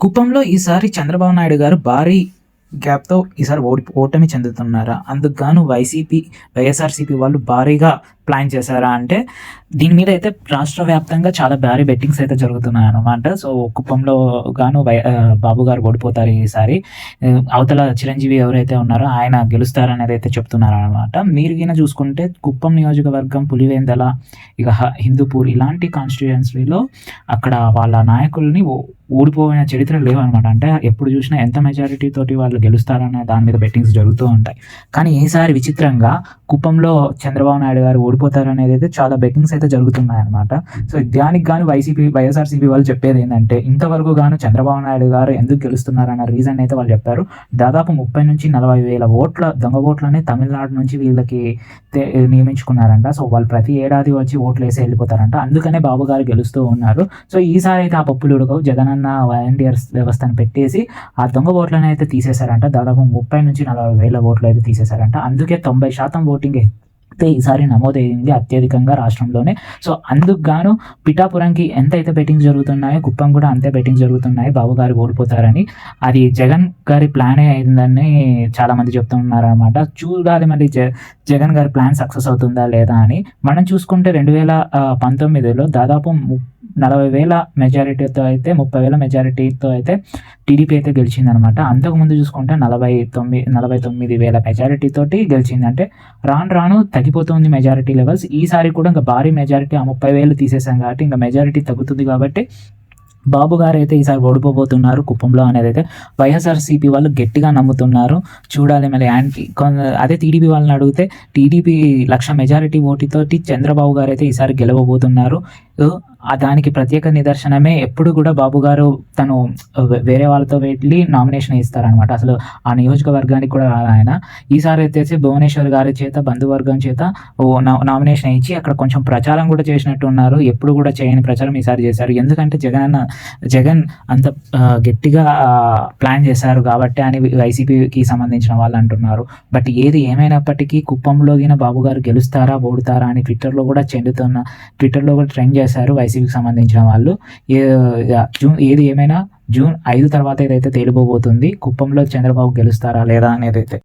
కుప్పంలో ఈసారి చంద్రబాబు నాయుడు గారు భారీ గ్యాప్తో ఈసారి ఓటమి చెందుతున్నారా? అందుకు గాను వైఎస్ఆర్సీపీ వాళ్ళు భారీగా ప్లాన్ చేశారా అంటే దీని మీద అయితే రాష్ట్ర వ్యాప్తంగా చాలా భారీ బెట్టింగ్స్ అయితే జరుగుతున్నాయి అనమాట. సో కుప్పంలో గాను బాబు గారు ఓడిపోతారు ఈసారి, అవతల చిరంజీవి ఎవరైతే ఉన్నారో ఆయన గెలుస్తారనేది అయితే చెప్తున్నారు అనమాట. మీరు గిన చూసుకుంటే కుప్పం నియోజకవర్గం, పులివెందల, ఇక హిందూపూర్ ఇలాంటి కాన్స్టిట్యుయెన్సీలో అక్కడ వాళ్ళ నాయకుల్ని ఓడిపోయిన చరిత్ర లేవన్నమాట. అంటే ఎప్పుడు చూసినా ఎంత మెజారిటీ తోటి వాళ్ళు గెలుస్తారనే దాని మీద బెట్టింగ్స్ జరుగుతూ ఉంటాయి. కానీ ఈసారి విచిత్రంగా కుప్పంలో చంద్రబాబు నాయుడు గారు ఓడిపోతారు అనేది అయితే చాలా బెట్టింగ్స్ అయితే జరుగుతున్నాయి అనమాట. సో దానికి గాను వైఎస్ఆర్సీపీ వాళ్ళు చెప్పేది ఏంటంటే ఇంతవరకు గాను చంద్రబాబు నాయుడు గారు ఎందుకు గెలుస్తున్నారన్న రీజన్ అయితే వాళ్ళు చెప్పారు. దాదాపు 30 నుంచి 40 వేల ఓట్ల దొంగ ఓట్లని తమిళనాడు నుంచి వీళ్ళకి నియమించుకున్నారంట. సో వాళ్ళు ప్రతి ఏడాది వచ్చి ఓట్లు వేసి వెళ్ళిపోతారంట. అందుకనే బాబు గారు గెలుస్తూ ఉన్నారు. సో ఈసారి అయితే ఆ పప్పులు ఉడకవు, జగనన్న వాలంటీర్స్ వ్యవస్థను పెట్టేసి ఆ దొంగ ఓట్లను అయితే తీసేశారంట. దాదాపు 30 నుంచి 40 వేల ఓట్లు అయితే తీసేశారంట. అందుకే 90% ఓటింగ్ అయితే ఈసారి నమోదైంది అత్యధికంగా రాష్ట్రంలోనే. సో అందుకు గాను పిఠాపురంకి ఎంత అయితే బెట్టింగ్ జరుగుతున్నాయో కుప్పం కూడా అంతే బెట్టింగ్ జరుగుతున్నాయి బాబు గారు ఓడిపోతారని. అది జగన్ గారి ప్లానే అయిందని చాలా మంది చెప్తున్నారు అనమాట. చూడాలి మరి జగన్ గారి ప్లాన్ సక్సెస్ అవుతుందా లేదా అని. మనం చూసుకుంటే 2019లో దాదాపు 40,000 మెజారిటీతో అయితే 30,000 మెజారిటీతో అయితే టీడీపీ అయితే గెలిచిందనమాట. అంతకుముందు చూసుకుంటే 49,000 మెజారిటీ తోటి గెలిచింది. అంటే రాను తగ్గిపోతుంది మెజారిటీ లెవెల్స్. ఈసారి కూడా ఇంకా భారీ మెజారిటీ, ఆ 30,000 తీసేసాం కాబట్టి ఇంకా మెజారిటీ తగ్గుతుంది. కాబట్టి బాబు గారు అయితే ఈసారి ఓడిపోబోతున్నారు కుప్పంలో అనేది అయితే వైఎస్ఆర్సీపీ వాళ్ళు గట్టిగా నమ్ముతున్నారు. చూడాలి మరి. అదే టీడీపీ వాళ్ళని అడిగితే టీడీపీ 1,00,000 మెజారిటీ ఓటుతోటి చంద్రబాబు గారు అయితే ఈసారి గెలవబోతున్నారు. దానికి ప్రత్యేక నిదర్శనమే ఎప్పుడు కూడా బాబు గారు తను వేరే వాళ్ళతో వెళ్ళి నామినేషన్ ఇస్తారనమాట. అసలు ఆ నియోజకవర్గానికి కూడా ఆయన ఈసారి అయితే భువనేశ్వర్ గారి చేత బంధువర్గం చేత నామినేషన్ ఇచ్చి అక్కడ కొంచెం ప్రచారం కూడా చేసినట్టు ఉన్నారు. ఎప్పుడు కూడా చేయని ప్రచారం ఈసారి చేశారు. ఎందుకంటే జగన్ అంత గట్టిగా ప్లాన్ చేశారు కాబట్టి అని వైసీపీకి సంబంధించిన వాళ్ళు అంటున్నారు. బట్ ఏది ఏమైనప్పటికీ కుప్పంలో బాబు గారు గెలుస్తారా ఓడుతారా అని ట్విట్టర్లో కూడా ట్రెండ్ చేశారు వైసీపీకి సంబంధించిన వాళ్ళు. ఏది ఏమైనా జూన్ 5 తర్వాత ఏదైతే తేలిపోబోతుంది కుప్పంలో చంద్రబాబు గెలుస్తారా లేదా అనేది అయితే.